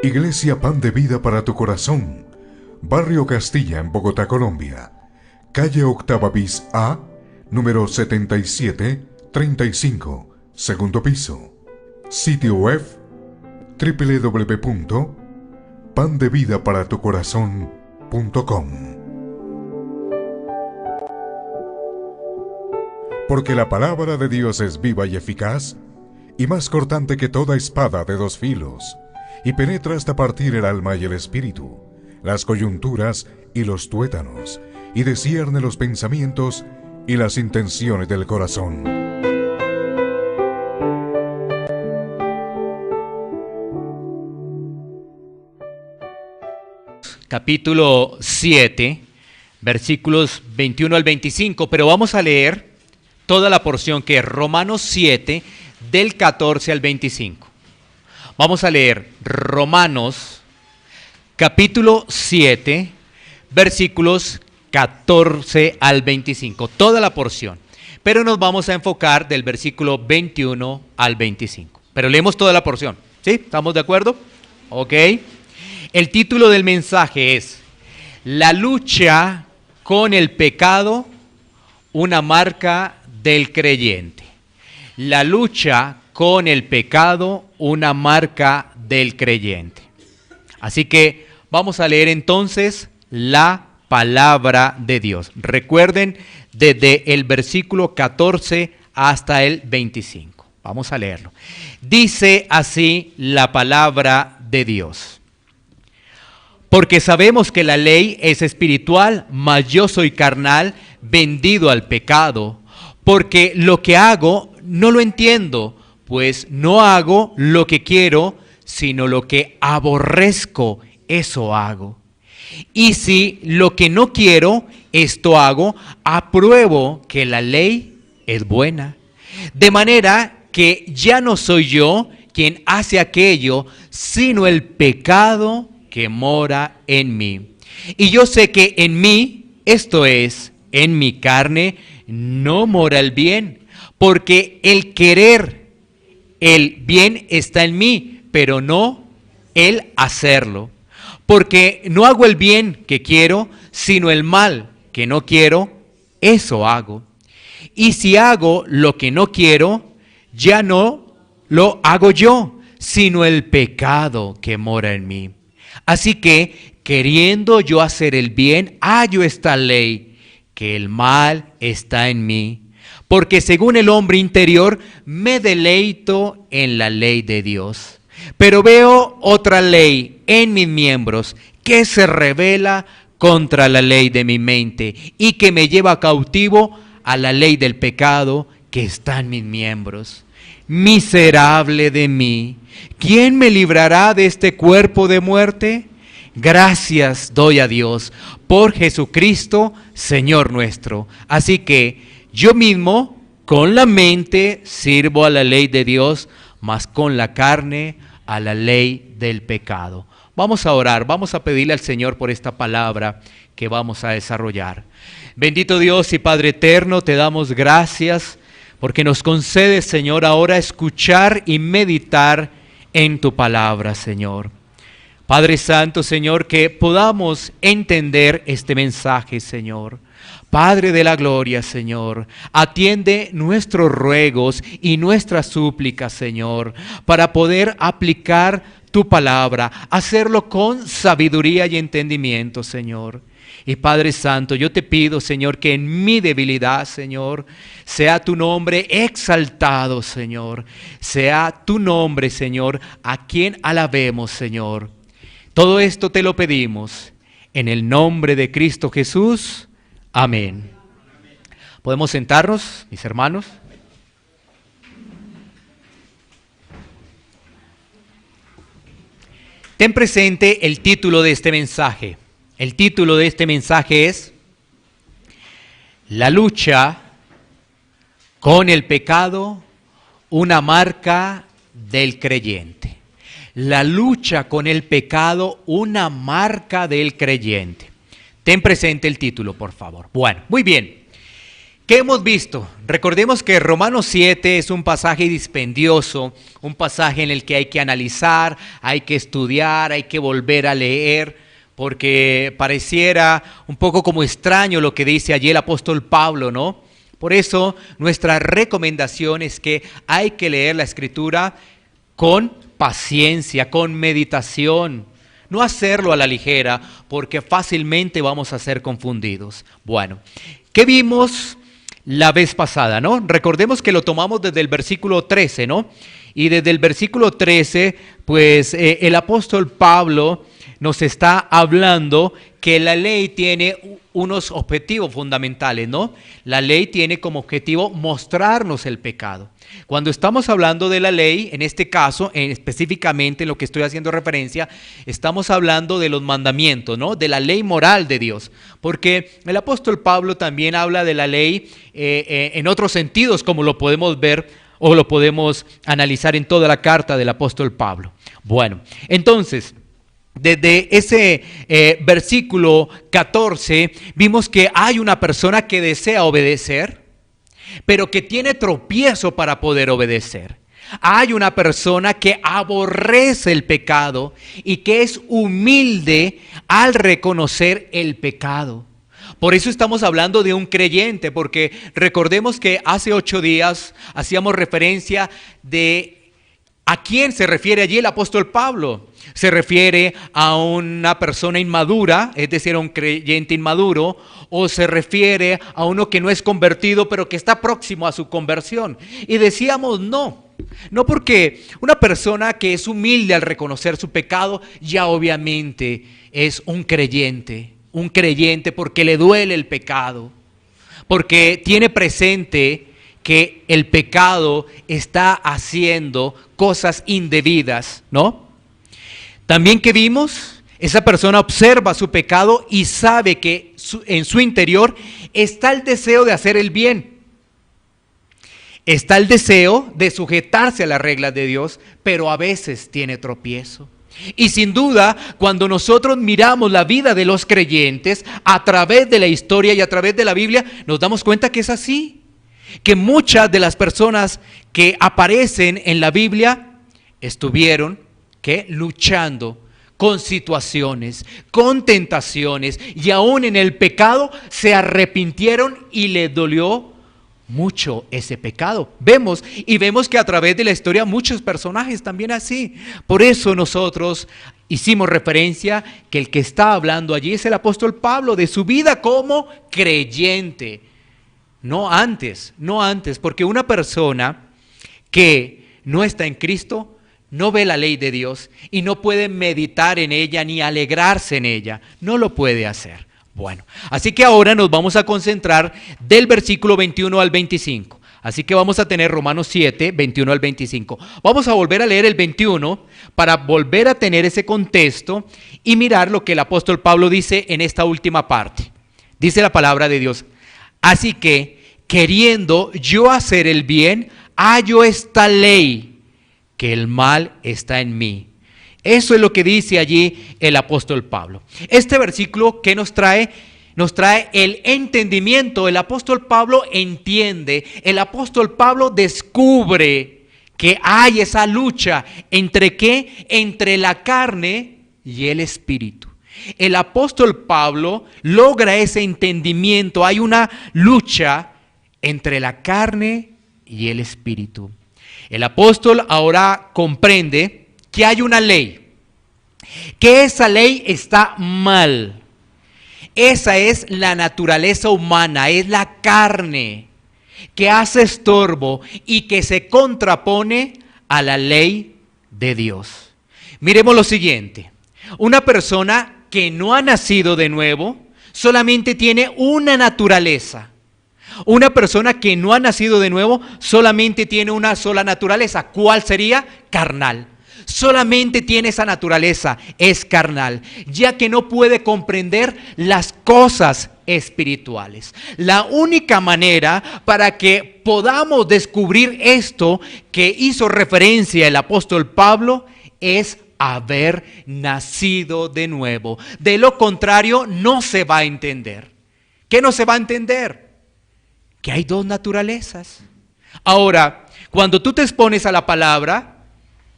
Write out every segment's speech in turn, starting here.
Iglesia Pan de Vida para tu Corazón, Barrio Castilla en Bogotá, Colombia. Calle Octava bis A, número 7735, segundo piso. Sitio web www.pandevidaparatucorazon.com. Porque la palabra de Dios es viva y eficaz, y más cortante que toda espada de dos filos, y penetra hasta partir el alma y el espíritu, las coyunturas y los tuétanos, y discierne los pensamientos y las intenciones del corazón. Capítulo 7, versículos 21 al 25, pero vamos a leer toda la porción que es Romanos 7, del 14 al 25. Vamos a leer Romanos, capítulo 7, versículos 14 al 25, toda la porción. Pero nos vamos a enfocar del versículo 21 al 25. Pero leemos toda la porción, ¿sí? ¿Estamos de acuerdo? Ok. El título del mensaje es La lucha con el pecado, una marca del creyente. La lucha con el pecado, una marca del creyente. Así que vamos a leer entonces la palabra de Dios. Recuerden, desde el versículo 14 hasta el 25. Vamos a leerlo. Dice así la palabra de Dios. Porque sabemos que la ley es espiritual, mas yo soy carnal, vendido al pecado. Porque lo que hago no lo entiendo, pues no hago lo que quiero, sino lo que aborrezco, eso hago. Y si lo que no quiero, esto hago, apruebo que la ley es buena. De manera que ya no soy yo quien hace aquello, sino el pecado que mora en mí. Y yo sé que en mí, esto es, en mi carne, no mora el bien, porque el querer el bien está en mí, pero no el hacerlo. Porque no hago el bien que quiero, sino el mal que no quiero, eso hago. Y si hago lo que no quiero, ya no lo hago yo, sino el pecado que mora en mí. Así que, queriendo yo hacer el bien, hallo esta ley, que el mal está en mí. Porque según el hombre interior, me deleito en la ley de Dios. Pero veo otra ley en mis miembros, que se rebela contra la ley de mi mente, y que me lleva cautivo a la ley del pecado que está en mis miembros. Miserable de mí, ¿quién me librará de este cuerpo de muerte? Gracias doy a Dios por Jesucristo, Señor nuestro. Así que yo mismo con la mente sirvo a la ley de Dios, mas con la carne a la ley del pecado. Vamos a orar, vamos a pedirle al Señor por esta palabra que vamos a desarrollar. Bendito Dios y Padre eterno, te damos gracias porque nos concedes, Señor, ahora escuchar y meditar en tu palabra, Señor. Padre Santo, Señor, que podamos entender este mensaje, Señor. Padre de la gloria, Señor, atiende nuestros ruegos y nuestras súplicas, Señor, para poder aplicar tu palabra, hacerlo con sabiduría y entendimiento, Señor. Y Padre Santo, yo te pido, Señor, que en mi debilidad, Señor, sea tu nombre exaltado, Señor. Sea tu nombre, Señor, a quien alabemos, Señor. Todo esto te lo pedimos en el nombre de Cristo Jesús. Amén. ¿Podemos sentarnos, mis hermanos? Ten presente el título de este mensaje. El título de este mensaje es La lucha con el pecado, una marca del creyente. La lucha con el pecado, una marca del creyente. Ten presente el título, por favor. Bueno, muy bien. ¿Qué hemos visto? Recordemos que Romanos 7 es un pasaje dispendioso, un pasaje en el que hay que analizar, hay que estudiar, hay que volver a leer, porque pareciera un poco como extraño lo que dice allí el apóstol Pablo, ¿no? Por eso nuestra recomendación es que hay que leer la Escritura con paciencia, con meditación. No hacerlo a la ligera, porque fácilmente vamos a ser confundidos. Bueno, ¿qué vimos la vez pasada, no? Recordemos que lo tomamos desde el versículo 13, ¿no? Y desde el versículo 13, pues el apóstol Pablo nos está hablando que la ley tiene unos objetivos fundamentales, ¿no? La ley tiene como objetivo mostrarnos el pecado. Cuando estamos hablando de la ley, en este caso, específicamente en lo que estoy haciendo referencia, estamos hablando de los mandamientos, ¿no? De la ley moral de Dios. Porque el apóstol Pablo también habla de la ley en otros sentidos, como lo podemos ver o lo podemos analizar en toda la carta del apóstol Pablo. Bueno, entonces, desde ese versículo 14, vimos que hay una persona que desea obedecer, pero que tiene tropiezo para poder obedecer. Hay una persona que aborrece el pecado y que es humilde al reconocer el pecado. Por eso estamos hablando de un creyente, porque recordemos que hace 8 días hacíamos referencia de ¿a quién se refiere allí el apóstol Pablo? Se refiere a una persona inmadura, es decir, a un creyente inmaduro, o se refiere a uno que no es convertido, pero que está próximo a su conversión. Y decíamos no porque una persona que es humilde al reconocer su pecado, ya obviamente es un creyente porque le duele el pecado, porque tiene presente que el pecado está haciendo cosas indebidas, ¿no? También que vimos, esa persona observa su pecado y sabe que en su interior está el deseo de hacer el bien. Está el deseo de sujetarse a las reglas de Dios, pero a veces tiene tropiezo. Y sin duda, cuando nosotros miramos la vida de los creyentes a través de la historia y a través de la Biblia, nos damos cuenta que es así. Que muchas de las personas que aparecen en la Biblia estuvieron luchando con situaciones, con tentaciones, y aún en el pecado se arrepintieron y les dolió mucho ese pecado. Vemos que a través de la historia muchos personajes también así. Por eso nosotros hicimos referencia que el que está hablando allí es el apóstol Pablo, de su vida como creyente. No antes, porque una persona que no está en Cristo no ve la ley de Dios y no puede meditar en ella ni alegrarse en ella. No lo puede hacer. Bueno, así que ahora nos vamos a concentrar del versículo 21 al 25. Así que vamos a tener Romanos 7, 21 al 25. Vamos a volver a leer el 21 para volver a tener ese contexto y mirar lo que el apóstol Pablo dice en esta última parte. Dice la palabra de Dios: así que, queriendo yo hacer el bien, hallo esta ley, que el mal está en mí. Eso es lo que dice allí el apóstol Pablo. Este versículo, ¿qué nos trae? Nos trae el entendimiento. El apóstol Pablo entiende, el apóstol Pablo descubre que hay esa lucha. ¿Entre qué? Entre la carne y el espíritu. El apóstol Pablo logra ese entendimiento. Hay una lucha entre la carne y el espíritu. El apóstol ahora comprende que hay una ley, que esa ley está mal. Esa es la naturaleza humana, es la carne que hace estorbo y que se contrapone a la ley de Dios. Miremos lo siguiente: una persona que no ha nacido de nuevo solamente tiene una naturaleza. Una persona que no ha nacido de nuevo solamente tiene una sola naturaleza. ¿Cuál sería? Carnal. Solamente tiene esa naturaleza, es carnal, ya que no puede comprender las cosas espirituales. La única manera para que podamos descubrir esto que hizo referencia el apóstol Pablo es haber nacido de nuevo. De lo contrario, no se va a entender. ¿Qué no se va a entender? que hay dos naturalezas. Ahora, cuando tú te expones a la palabra,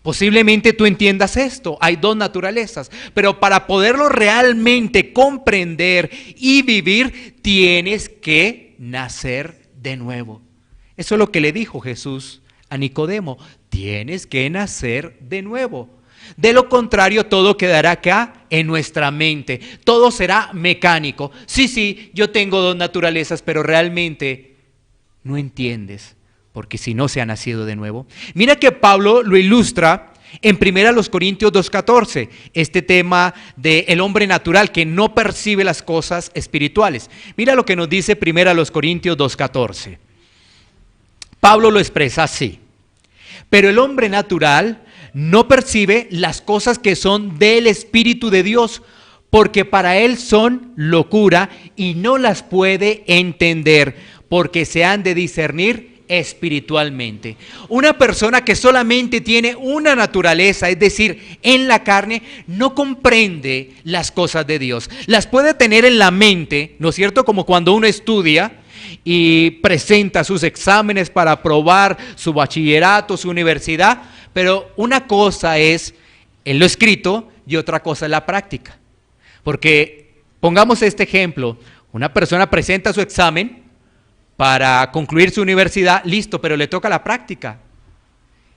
posiblemente tú entiendas esto, hay dos naturalezas, pero para poderlo realmente comprender y vivir, tienes que nacer de nuevo. Eso es lo que le dijo Jesús a Nicodemo, tienes que nacer de nuevo. De lo contrario, todo quedará acá en nuestra mente, todo será mecánico. Sí, yo tengo dos naturalezas, pero realmente no entiendes, porque si no se ha nacido de nuevo. Mira que Pablo lo ilustra en 1 Corintios 2:14, este tema del hombre natural que no percibe las cosas espirituales. Mira lo que nos dice 1 Corintios 2:14. Pablo lo expresa así: pero el hombre natural no percibe las cosas que son del Espíritu de Dios, porque para él son locura y no las puede entender, porque se han de discernir espiritualmente. Una persona que solamente tiene una naturaleza, es decir, en la carne, no comprende las cosas de Dios. Las puede tener en la mente, ¿no es cierto? Como cuando uno estudia y presenta sus exámenes para aprobar su bachillerato, su universidad, pero una cosa es en lo escrito y otra cosa es la práctica. Porque pongamos este ejemplo, una persona presenta su examen para concluir su universidad, listo, pero le toca la práctica.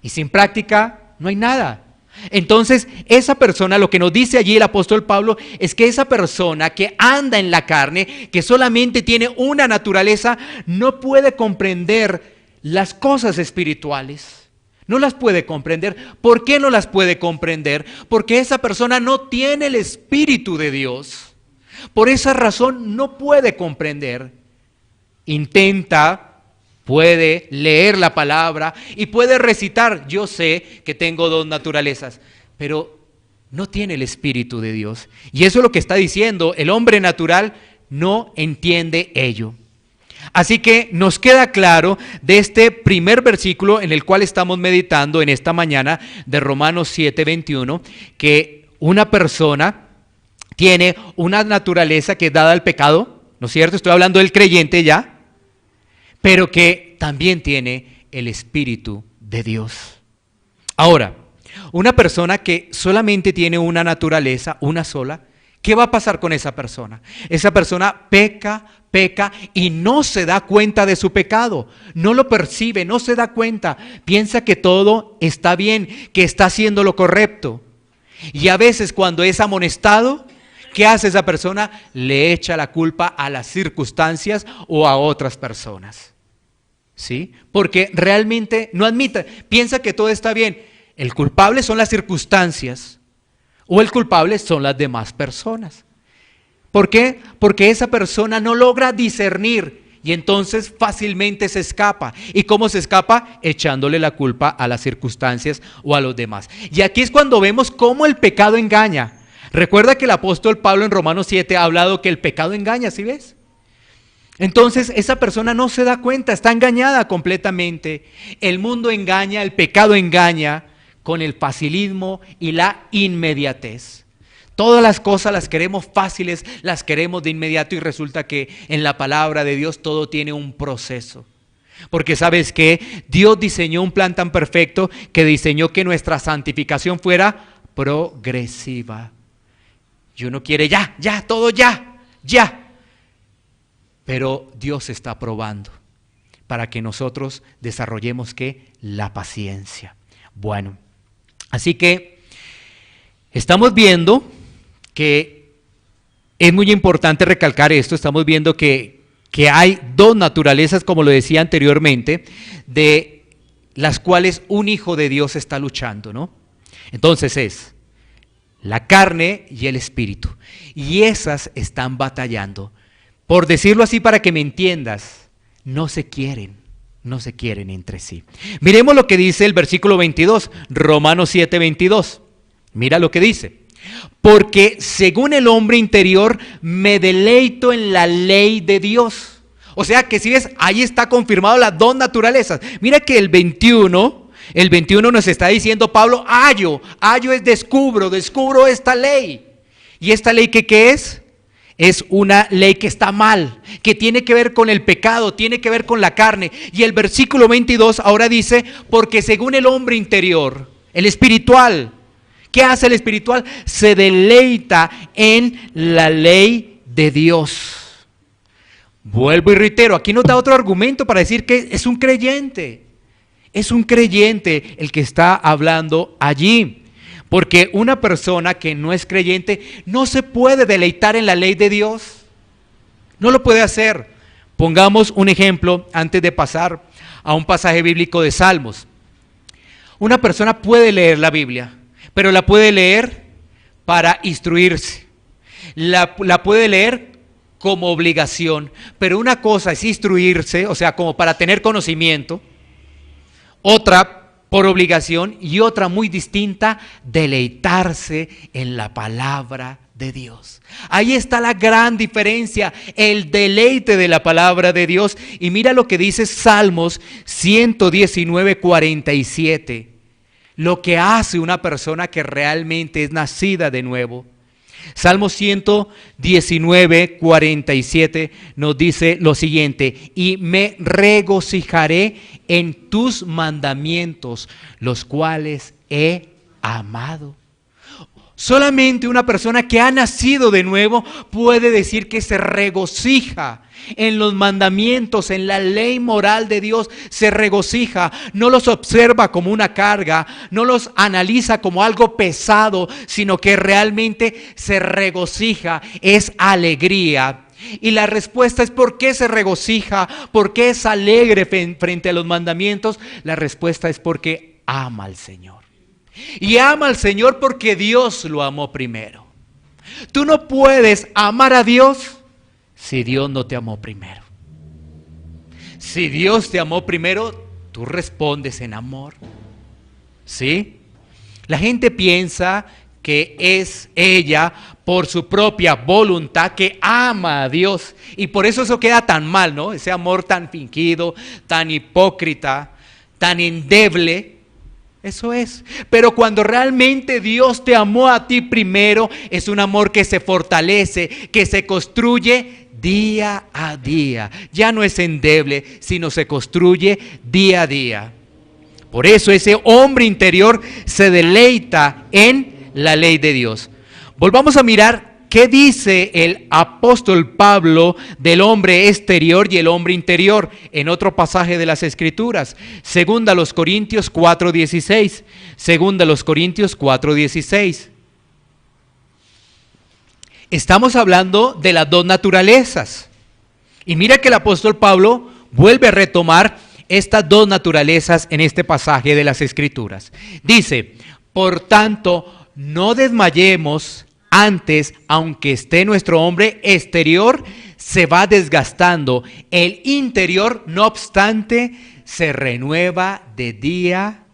Y sin práctica no hay nada. Entonces, esa persona, lo que nos dice allí el apóstol Pablo, es que esa persona que anda en la carne, que solamente tiene una naturaleza, no puede comprender las cosas espirituales. No las puede comprender. ¿Por qué no las puede comprender? Porque esa persona no tiene el Espíritu de Dios. Por esa razón no puede comprender. Intenta, puede leer la palabra y puede recitar, yo sé que tengo dos naturalezas, pero no tiene el Espíritu de Dios. Y eso es lo que está diciendo, el hombre natural no entiende ello. Así que nos queda claro de este primer versículo en el cual estamos meditando en esta mañana de Romanos 7:21, que una persona tiene una naturaleza que es dada al pecado, ¿no es cierto? Estoy hablando del creyente ya, pero que también tiene el Espíritu de Dios. Ahora, una persona que solamente tiene una naturaleza, una sola, ¿qué va a pasar con esa persona? Esa persona peca y no se da cuenta de su pecado, no lo percibe, no se da cuenta, piensa que todo está bien, que está haciendo lo correcto. Y a veces cuando es amonestado, ¿qué hace esa persona? Le echa la culpa a las circunstancias o a otras personas. ¿Sí? Porque realmente no admite, piensa que todo está bien. El culpable son las circunstancias o el culpable son las demás personas. ¿Por qué? Porque esa persona no logra discernir y entonces fácilmente se escapa. ¿Y cómo se escapa? Echándole la culpa a las circunstancias o a los demás. Y aquí es cuando vemos cómo el pecado engaña. Recuerda que el apóstol Pablo en Romanos 7 ha hablado que el pecado engaña, ¿sí ves? Entonces esa persona no se da cuenta, está engañada completamente. El mundo engaña, el pecado engaña con el facilismo y la inmediatez. Todas las cosas las queremos fáciles, las queremos de inmediato y resulta que en la palabra de Dios todo tiene un proceso. Porque ¿sabes qué? Dios diseñó un plan tan perfecto que diseñó que nuestra santificación fuera progresiva. Y uno quiere ya, todo ya. Pero Dios está probando para que nosotros desarrollemos ¿qué? La paciencia. Bueno, así que estamos viendo que es muy importante recalcar esto, estamos viendo que hay dos naturalezas, como lo decía anteriormente, de las cuales un hijo de Dios está luchando, ¿no? Entonces es la carne y el espíritu, y esas están batallando. Por decirlo así para que me entiendas, no se quieren entre sí. Miremos lo que dice el versículo 22, Romanos 7:22. Mira lo que dice. Porque según el hombre interior me deleito en la ley de Dios. O sea que si ves, ahí está confirmado las dos naturalezas. Mira que el 21 nos está diciendo Pablo, hallo es descubro esta ley. ¿Y esta ley qué es? Es una ley que está mal, que tiene que ver con el pecado, tiene que ver con la carne. Y el versículo 22 ahora dice, porque según el hombre interior, el espiritual, ¿qué hace el espiritual? Se deleita en la ley de Dios. Vuelvo y reitero, aquí nos da otro argumento para decir que es un creyente. Es un creyente el que está hablando allí. Porque una persona que no es creyente no se puede deleitar en la ley de Dios. No lo puede hacer. Pongamos un ejemplo antes de pasar a un pasaje bíblico de Salmos. Una persona puede leer la Biblia, pero la puede leer para instruirse. La puede leer como obligación, pero una cosa es instruirse, o sea, como para tener conocimiento. Otra por obligación y otra muy distinta, deleitarse en la palabra de Dios. Ahí está la gran diferencia, el deleite de la palabra de Dios. Y mira lo que dice Salmos 119:47, lo que hace una persona que realmente es nacida de nuevo. Salmo 119:47 nos dice lo siguiente: y me regocijaré en tus mandamientos, los cuales he amado. Solamente una persona que ha nacido de nuevo puede decir que se regocija en los mandamientos, en la ley moral de Dios, se regocija, no los observa como una carga, no los analiza como algo pesado, sino que realmente se regocija, es alegría. Y la respuesta es: ¿por qué se regocija? ¿Por qué es alegre frente a los mandamientos? La respuesta es porque ama al Señor. Y ama al Señor porque Dios lo amó primero. Tú no puedes amar a Dios si Dios no te amó primero. Si Dios te amó primero, tú respondes en amor. ¿Sí? La gente piensa que es ella por su propia voluntad que ama a Dios. Y por eso queda tan mal, ¿no? Ese amor tan fingido, tan hipócrita, tan endeble. Eso es. Pero cuando realmente Dios te amó a ti primero, es un amor que se fortalece, que se construye día a día. Ya no es endeble, sino se construye día a día. Por eso ese hombre interior se deleita en la ley de Dios. Volvamos a mirar qué dice el apóstol Pablo del hombre exterior y el hombre interior en otro pasaje de las Escrituras. Segunda a los Corintios 4:16. Segunda a los Corintios 4:16. Estamos hablando de las dos naturalezas. Y mira que el apóstol Pablo vuelve a retomar estas dos naturalezas en este pasaje de las Escrituras. Dice: por tanto, no desmayemos. Antes, aunque esté nuestro hombre exterior, se va desgastando. El interior, no obstante, se renueva de día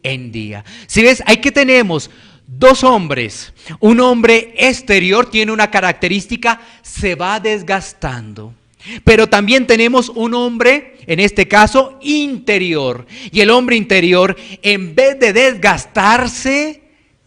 en día. Si ves, aquí tenemos dos hombres. Un hombre exterior tiene una característica: se va desgastando. Pero también tenemos un hombre, en este caso, interior. Y el hombre interior, en vez de desgastarse,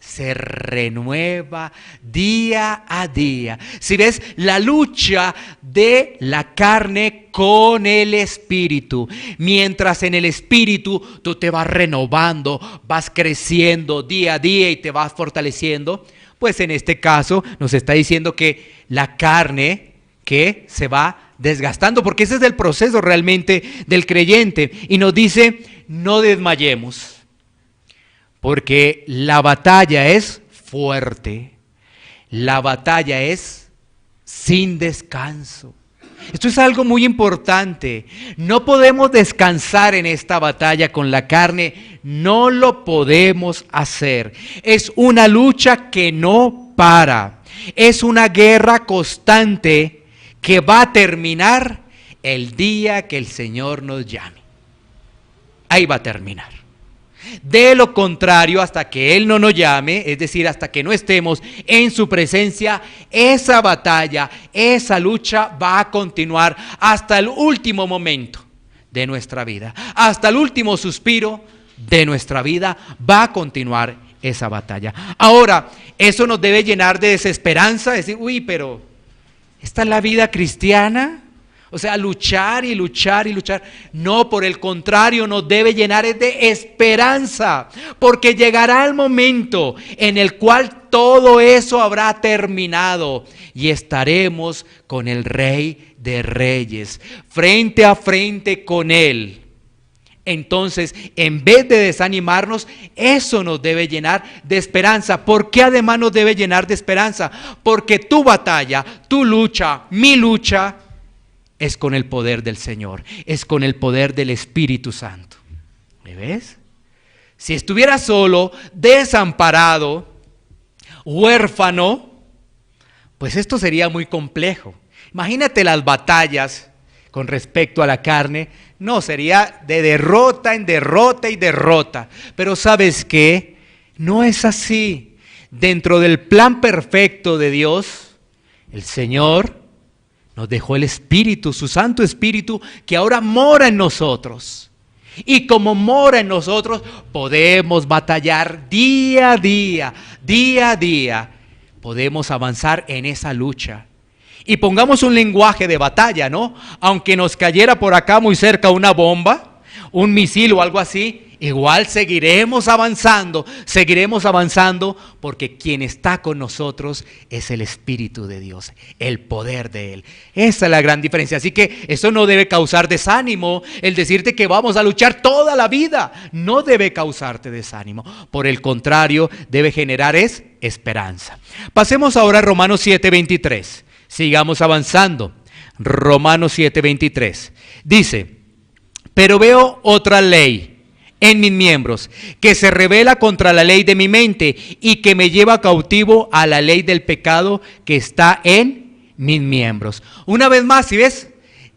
se renueva día a día. Si ves, la lucha de la carne con el espíritu. Mientras en el espíritu tú te vas renovando, vas creciendo día a día y te vas fortaleciendo. Pues en este caso nos está diciendo que la carne que se va desgastando, porque ese es el proceso realmente del creyente. Y nos dice: no desmayemos. Porque la batalla es fuerte, la batalla es sin descanso. Esto es algo muy importante. No podemos descansar en esta batalla con la carne, no lo podemos hacer. Es una lucha que no para, es una guerra constante que va a terminar el día que el Señor nos llame. Ahí va a terminar. De lo contrario, hasta que Él no nos llame, es decir, hasta que no estemos en su presencia, esa batalla, esa lucha va a continuar hasta el último momento de nuestra vida. Hasta el último suspiro de nuestra vida va a continuar esa batalla. Ahora, eso nos debe llenar de desesperanza, decir: uy, pero ¿Esta es la vida cristiana? O sea, luchar y luchar y luchar. No, por el contrario, nos debe llenar de esperanza, porque llegará el momento en el cual todo eso habrá terminado y estaremos con el Rey de Reyes, frente a frente con Él. Entonces, en vez de desanimarnos, eso nos debe llenar de esperanza. ¿Por qué además nos debe llenar de esperanza? Porque tu batalla, tu lucha, mi lucha, es con el poder del Señor, es con el poder del Espíritu Santo. ¿Me ves? Si estuviera solo, desamparado, huérfano, pues esto sería muy complejo. Imagínate las batallas con respecto a la carne. No, sería de derrota en derrota y derrota. Pero ¿sabes qué? No es así. Dentro del plan perfecto de Dios, el Señor nos dejó el Espíritu, su Santo Espíritu, que ahora mora en nosotros. Y como mora en nosotros, podemos batallar día a día, día a día. Podemos avanzar en esa lucha. Y pongamos un lenguaje de batalla, ¿no? Aunque nos cayera por acá muy cerca una bomba, un misil o algo así, igual seguiremos avanzando, porque quien está con nosotros es el Espíritu de Dios, el poder de Él. Esa es la gran diferencia. Así que eso no debe causar desánimo, el decirte que vamos a luchar toda la vida. No debe causarte desánimo. Por el contrario, debe generar esperanza. Pasemos ahora a Romanos 7:23. Sigamos avanzando. Romanos 7:23. Dice: pero veo otra ley en mis miembros, que se rebela contra la ley de mi mente y que me lleva cautivo a la ley del pecado que está en mis miembros. Una vez más, ¿sí ves?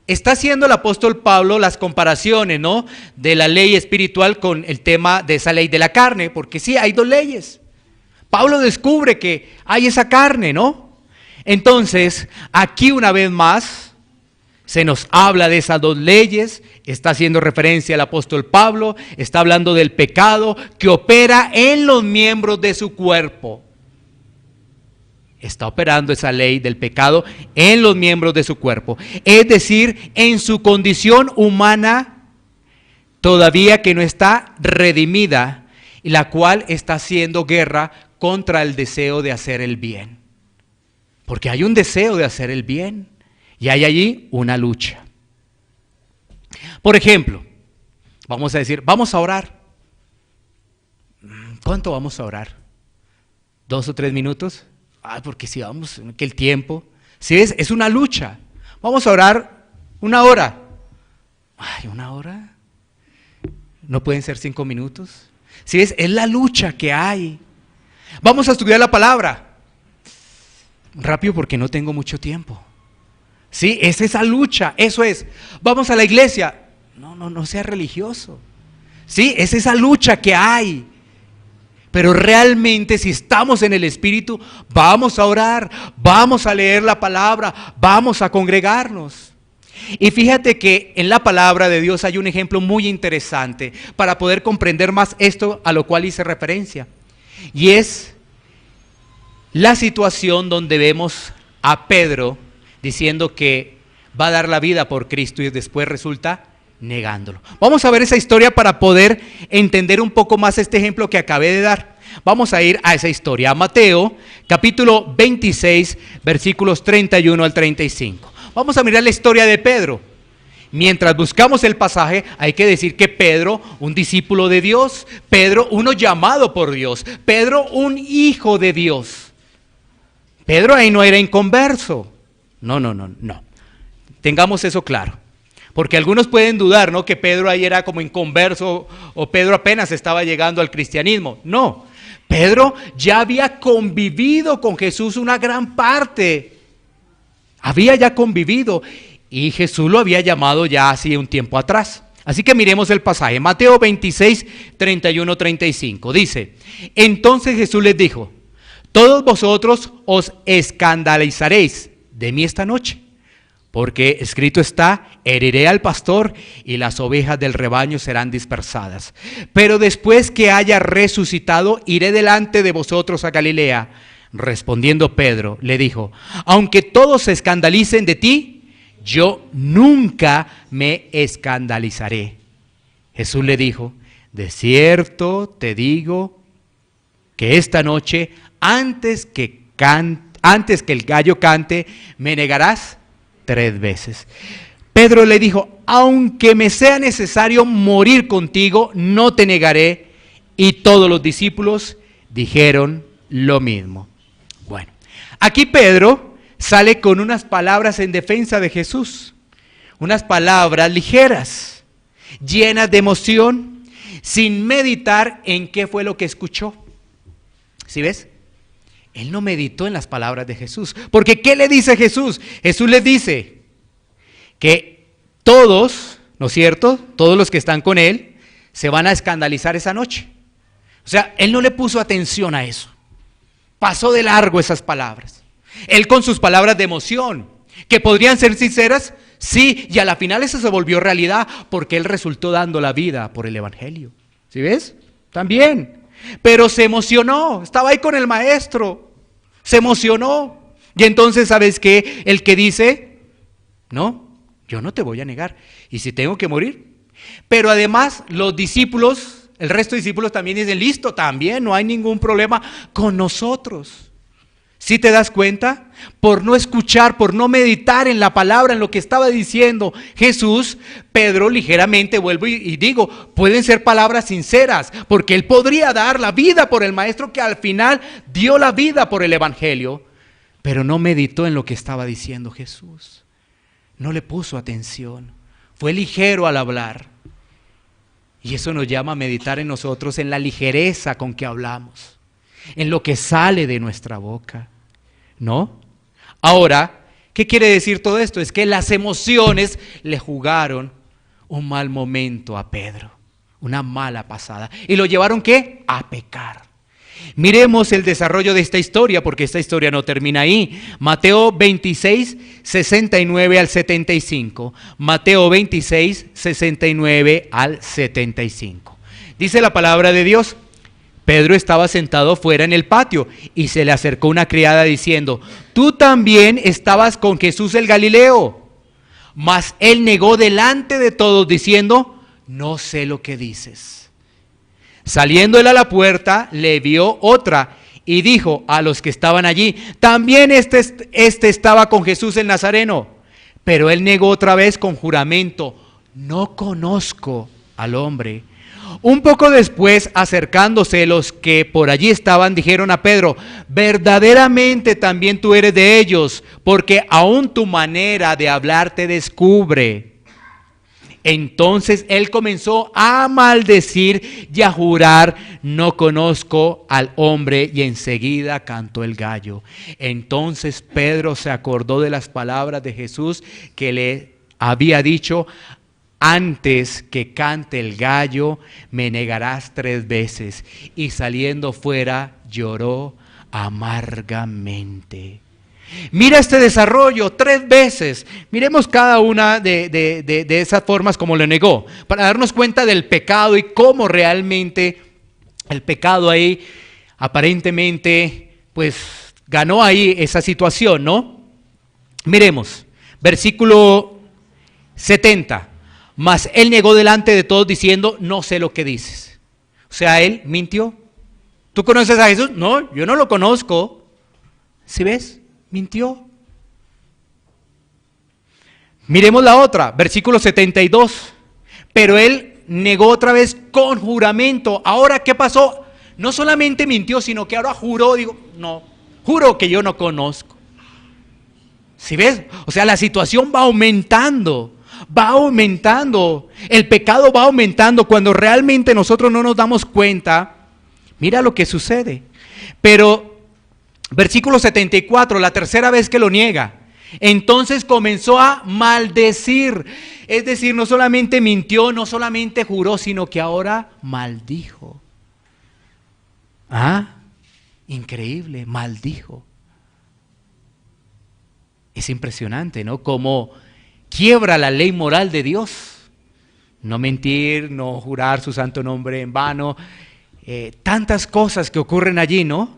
Está haciendo el apóstol Pablo las comparaciones, ¿no?, de la ley espiritual con el tema de esa ley de la carne, porque sí, hay dos leyes. Pablo descubre que hay esa carne, ¿no? Entonces, aquí una vez más se nos habla de esas dos leyes. Está haciendo referencia al apóstol Pablo, está hablando del pecado que opera en los miembros de su cuerpo. Está operando esa ley del pecado en los miembros de su cuerpo, es decir, en su condición humana todavía que no está redimida, y la cual está haciendo guerra contra el deseo de hacer el bien. Porque hay un deseo de hacer el bien y hay allí una lucha. Por ejemplo, vamos a decir, vamos a orar. ¿Cuánto vamos a orar? ¿2 o 3 minutos? Porque si vamos, que el tiempo. Si es una lucha. Vamos a orar 1 hora. ¿1 hora? ¿No pueden ser 5 minutos? Si es la lucha que hay. Vamos a estudiar la palabra. Rápido, porque no tengo mucho tiempo. Sí, es esa lucha, eso es. Vamos a la iglesia. No sea religioso. Sí, es esa lucha que hay. Pero realmente, si estamos en el Espíritu, vamos a orar, vamos a leer la palabra, vamos a congregarnos. Y fíjate que en la palabra de Dios hay un ejemplo muy interesante para poder comprender más esto a lo cual hice referencia. Y es la situación donde vemos a Pedro diciendo que va a dar la vida por Cristo y después resulta negándolo. Vamos a ver esa historia para poder entender un poco más este ejemplo que acabé de dar. Vamos a ir a esa historia, a Mateo, capítulo 26, versículos 31 al 35. Vamos a mirar la historia de Pedro. Mientras buscamos el pasaje, hay que decir que Pedro, un discípulo de Dios, Pedro, uno llamado por Dios, Pedro, un hijo de Dios. Pedro ahí no era inconverso. No. Tengamos eso claro. Porque algunos pueden dudar, ¿no?, que Pedro ahí era como inconverso o Pedro apenas estaba llegando al cristianismo. No, Pedro ya había convivido con Jesús una gran parte. Había ya convivido y Jesús lo había llamado ya hace un tiempo atrás. Así que miremos el pasaje. Mateo 26, 31, 35. Dice: entonces Jesús les dijo: todos vosotros os escandalizaréis de mí esta noche, porque escrito está: heriré al pastor y las ovejas del rebaño serán dispersadas. Pero después que haya resucitado, iré delante de vosotros a Galilea. Respondiendo Pedro, le dijo: aunque todos se escandalicen de ti, yo nunca me escandalizaré. Jesús le dijo: de cierto te digo que esta noche, antes que el gallo cante, me negarás 3 veces. Pedro le dijo: aunque me sea necesario morir contigo, no te negaré. Y todos los discípulos dijeron lo mismo. Bueno, aquí Pedro sale con unas palabras en defensa de Jesús, unas palabras ligeras, llenas de emoción, sin meditar en qué fue lo que escuchó. ¿Sí ves? Él no meditó en las palabras de Jesús, porque ¿qué le dice Jesús? Jesús les dice que todos, ¿no es cierto?, todos los que están con él se van a escandalizar esa noche. O sea, él no le puso atención a eso. Pasó de largo esas palabras. Él con sus palabras de emoción, que podrían ser sinceras, sí, y a la final eso se volvió realidad, porque él resultó dando la vida por el evangelio. ¿Sí ves? También. Pero se emocionó, estaba ahí con el maestro, se emocionó. Y entonces, ¿sabes qué? El que dice: no, yo no te voy a negar, y si tengo que morir. Pero además los discípulos, el resto de discípulos también dicen: listo, también, no hay ningún problema con nosotros. ¿Sí te das cuenta? Por no escuchar, por no meditar en la palabra, en lo que estaba diciendo Jesús, Pedro ligeramente, vuelvo y digo, pueden ser palabras sinceras, porque él podría dar la vida por el maestro que al final dio la vida por el evangelio, pero no meditó en lo que estaba diciendo Jesús. No le puso atención, fue ligero al hablar. Y eso nos llama a meditar en nosotros, en la ligereza con que hablamos, en lo que sale de nuestra boca, ¿no? Ahora, ¿qué quiere decir todo esto? Es que las emociones le jugaron un mal momento a Pedro, una mala pasada. ¿Y lo llevaron qué? A pecar. Miremos el desarrollo de esta historia, porque esta historia no termina ahí. Mateo 26, 69 al 75. Mateo 26, 69 al 75. Dice la palabra de Dios: Pedro estaba sentado fuera en el patio y se le acercó una criada diciendo: tú también estabas con Jesús el Galileo. Mas él negó delante de todos diciendo: no sé lo que dices. Saliendo él a la puerta, le vio otra y dijo a los que estaban allí: también este estaba con Jesús el Nazareno. Pero él negó otra vez con juramento: no conozco al hombre. Un poco después, acercándose los que por allí estaban, dijeron a Pedro: verdaderamente también tú eres de ellos, porque aún tu manera de hablar te descubre. Entonces él comenzó a maldecir y a jurar: no conozco al hombre, y enseguida cantó el gallo. Entonces Pedro se acordó de las palabras de Jesús que le había dicho: antes que cante el gallo, me negarás 3 veces. Y saliendo fuera, lloró amargamente. Mira este desarrollo, 3 veces. Miremos cada una de esas formas como le negó, para darnos cuenta del pecado y cómo realmente el pecado ahí aparentemente pues ganó ahí esa situación, ¿no? Miremos, versículo 70. Mas él negó delante de todos diciendo: no sé lo que dices. O sea, él mintió. ¿Tú conoces a Jesús? No, yo no lo conozco. ¿Sí ves? Mintió. Miremos la otra, versículo 72. Pero él negó otra vez con juramento. Ahora, ¿qué pasó? No solamente mintió, sino que ahora juró. Digo, no, juro que yo no conozco. ¿Sí ves? O sea, la situación va aumentando. Va aumentando, el pecado va aumentando cuando realmente nosotros no nos damos cuenta. Mira lo que sucede. Pero versículo 74, la tercera vez que lo niega, entonces comenzó a maldecir. Es decir, no solamente mintió, no solamente juró, sino que ahora maldijo. Increíble, maldijo. Es impresionante, ¿no? Como quiebra la ley moral de Dios. No mentir, no jurar su santo nombre en vano. Tantas cosas que ocurren allí, ¿no?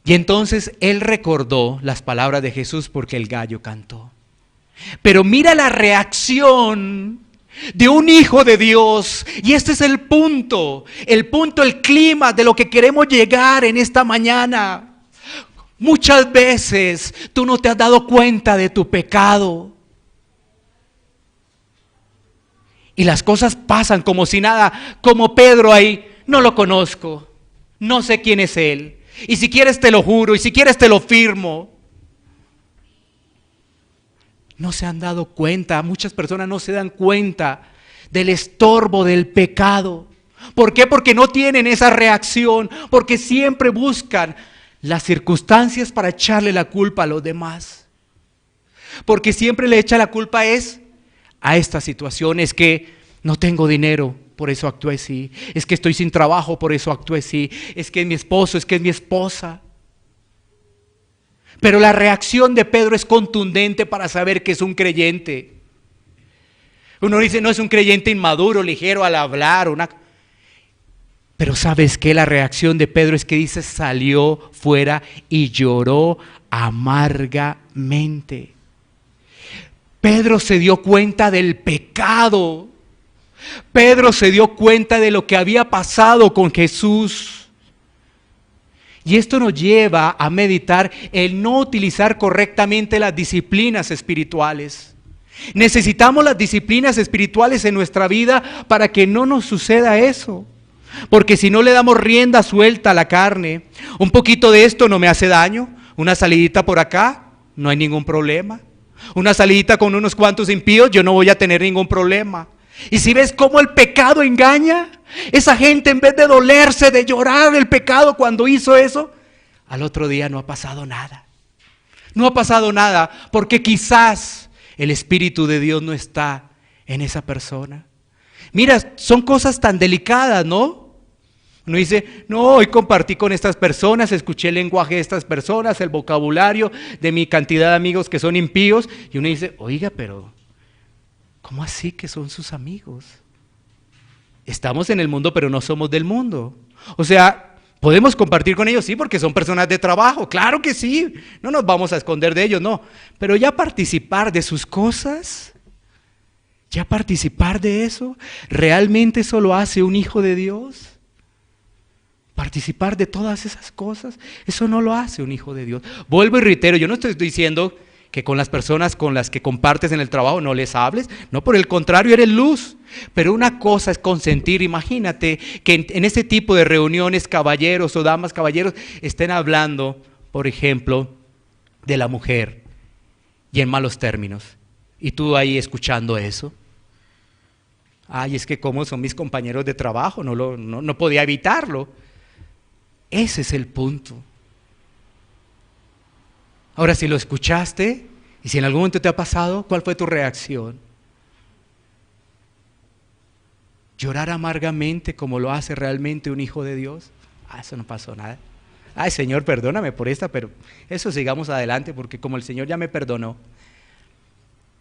Y entonces él recordó las palabras de Jesús porque el gallo cantó. Pero mira la reacción de un hijo de Dios. Y este es el punto, el clima de lo que queremos llegar en esta mañana. Muchas veces tú no te has dado cuenta de tu pecado. Y las cosas pasan como si nada, como Pedro ahí, no lo conozco, no sé quién es él. Y si quieres te lo juro, y si quieres te lo firmo. No se han dado cuenta, muchas personas no se dan cuenta del estorbo del pecado. ¿Por qué? Porque no tienen esa reacción, porque siempre buscan las circunstancias para echarle la culpa a los demás. Porque siempre le echa la culpa a esta situación, es que no tengo dinero, por eso actué así. Es que estoy sin trabajo, por eso actué así. Es que es mi esposo, es que es mi esposa. Pero la reacción de Pedro es contundente para saber que es un creyente. Uno dice, no, es un creyente inmaduro, ligero al hablar. Pero ¿sabes qué? La reacción de Pedro es que dice, salió fuera y lloró amargamente. Pedro se dio cuenta del pecado. Pedro se dio cuenta de lo que había pasado con Jesús. Y esto nos lleva a meditar el no utilizar correctamente las disciplinas espirituales. Necesitamos las disciplinas espirituales en nuestra vida para que no nos suceda eso. Porque si no le damos rienda suelta a la carne, un poquito de esto no me hace daño, una salidita por acá, no hay ningún problema. Una salidita con unos cuantos impíos, yo no voy a tener ningún problema. Y si ves cómo el pecado engaña, esa gente en vez de dolerse, de llorar el pecado cuando hizo eso, al otro día no ha pasado nada. No ha pasado nada porque quizás el Espíritu de Dios no está en esa persona. Mira, son cosas tan delicadas, ¿no? Uno dice, no, hoy compartí con estas personas, escuché el lenguaje de estas personas, el vocabulario de mi cantidad de amigos que son impíos. Y uno dice, oiga, pero ¿cómo así que son sus amigos? Estamos en el mundo, pero no somos del mundo. O sea, ¿podemos compartir con ellos? Sí, porque son personas de trabajo. Claro que sí, no nos vamos a esconder de ellos, no. Pero ya participar de sus cosas, ya participar de eso, ¿realmente eso lo hace un hijo de Dios? Participar de todas esas cosas, eso no lo hace un hijo de Dios. Vuelvo y reitero, yo no estoy diciendo que con las personas con las que compartes en el trabajo no les hables, no, por el contrario, eres luz. Pero una cosa es consentir. Imagínate que en ese tipo de reuniones caballeros o damas caballeros estén hablando, por ejemplo, de la mujer y en malos términos. Y tú ahí escuchando eso. Ay, es que como son mis compañeros de trabajo, no podía evitarlo. Ese es el punto. Ahora, si lo escuchaste y si en algún momento te ha pasado, ¿cuál fue tu reacción? ¿Llorar amargamente como lo hace realmente un hijo de Dios? Eso no pasó nada. Ay, Señor, perdóname por esta, pero eso sigamos adelante porque como el Señor ya me perdonó,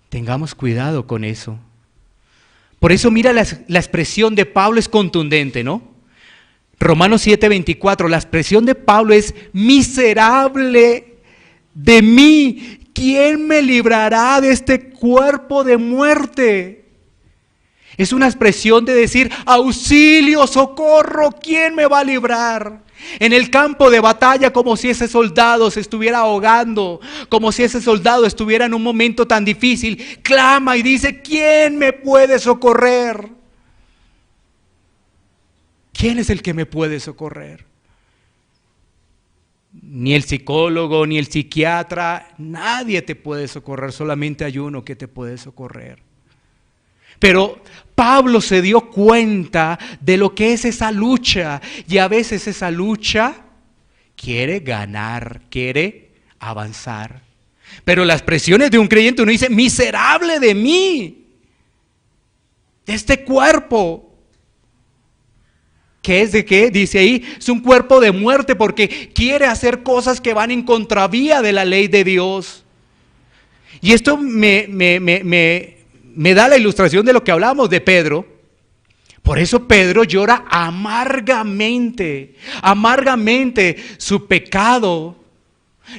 tengamos cuidado con eso. Por eso mira la expresión de Pablo es contundente, ¿no? Romanos 7:24, la expresión de Pablo es miserable de mí, ¿quién me librará de este cuerpo de muerte? Es una expresión de decir, auxilio, socorro, ¿quién me va a librar? En el campo de batalla, como si ese soldado se estuviera ahogando, como si ese soldado estuviera en un momento tan difícil, clama y dice, ¿quién me puede socorrer? ¿Quién es el que me puede socorrer? Ni el psicólogo, ni el psiquiatra, nadie te puede socorrer, solamente hay uno que te puede socorrer. Pero Pablo se dio cuenta de lo que es esa lucha, y a veces esa lucha quiere ganar, quiere avanzar. Pero las presiones de un creyente, uno dice, miserable de mí, de este cuerpo. ¿Qué es de qué? Dice ahí, es un cuerpo de muerte porque quiere hacer cosas que van en contravía de la ley de Dios. Y esto me da la ilustración de lo que hablábamos de Pedro. Por eso Pedro llora amargamente, amargamente su pecado.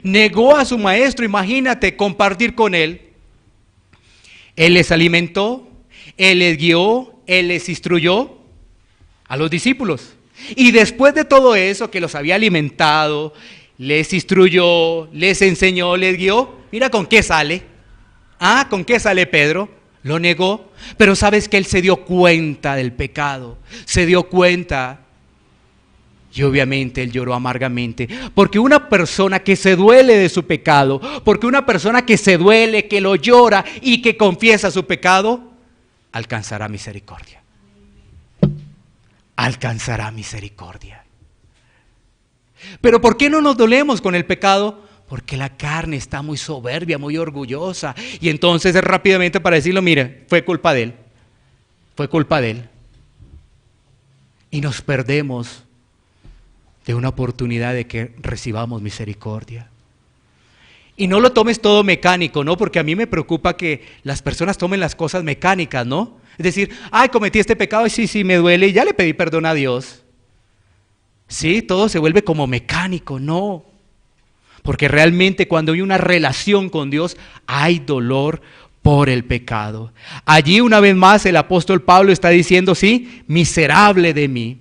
negó a su maestro, imagínate, compartir con él. Él les alimentó, él les guió, él les instruyó a los discípulos. Y después de todo eso, que los había alimentado, les instruyó, les enseñó, les guió, mira con qué sale. ¿Con qué sale Pedro? Lo negó, pero sabes que él se dio cuenta del pecado, se dio cuenta. Y obviamente él lloró amargamente, porque una persona que se duele de su pecado, porque una persona que se duele, que lo llora y que confiesa su pecado, alcanzará misericordia. Alcanzará misericordia. Pero ¿por qué no nos dolemos con el pecado? Porque la carne está muy soberbia, muy orgullosa. Y entonces es rápidamente para decirlo, mire, fue culpa de él. Fue culpa de él. Y nos perdemos de una oportunidad de que recibamos misericordia. Y no lo tomes todo mecánico, ¿no? Porque a mí me preocupa que las personas tomen las cosas mecánicas, ¿no? Es decir, cometí este pecado y sí, me duele y ya le pedí perdón a Dios. Sí, todo se vuelve como mecánico, no. Porque realmente cuando hay una relación con Dios, hay dolor por el pecado. Allí una vez más el apóstol Pablo está diciendo, sí, miserable de mí.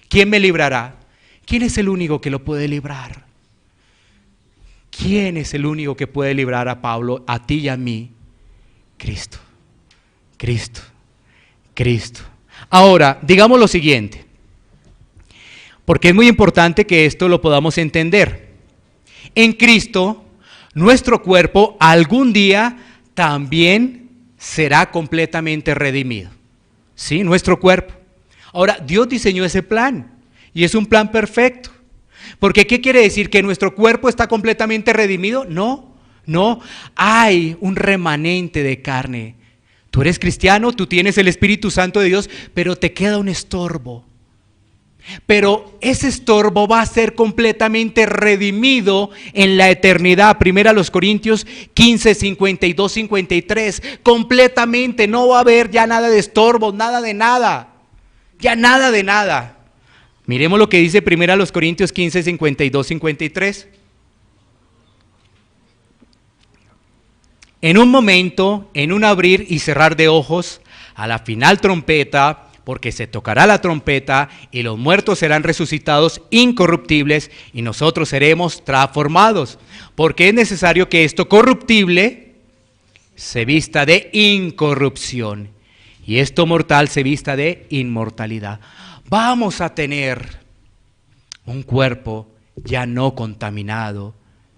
¿Quién me librará? ¿Quién es el único que lo puede librar? ¿Quién es el único que puede librar a Pablo, a ti y a mí? Cristo, Cristo, Cristo. Ahora, digamos lo siguiente, porque es muy importante que esto lo podamos entender. En Cristo, nuestro cuerpo algún día también será completamente redimido. ¿Sí? Nuestro cuerpo. Ahora, Dios diseñó ese plan y es un plan perfecto. Porque ¿qué quiere decir? ¿Que nuestro cuerpo está completamente redimido? No, hay un remanente de carne. Tú eres cristiano, tú tienes el Espíritu Santo de Dios, pero te queda un estorbo. Pero ese estorbo va a ser completamente redimido en la eternidad. Primera los Corintios 15, 52, 53. Completamente, no va a haber ya nada de estorbo, nada de nada. Ya nada de nada. Miremos lo que dice Primera los Corintios 15, 52, 53. En un momento, en un abrir y cerrar de ojos, a la final trompeta, porque se tocará la trompeta y los muertos serán resucitados incorruptibles y nosotros seremos transformados. Porque es necesario que esto corruptible se vista de incorrupción y esto mortal se vista de inmortalidad. Vamos a tener un cuerpo ya no contaminado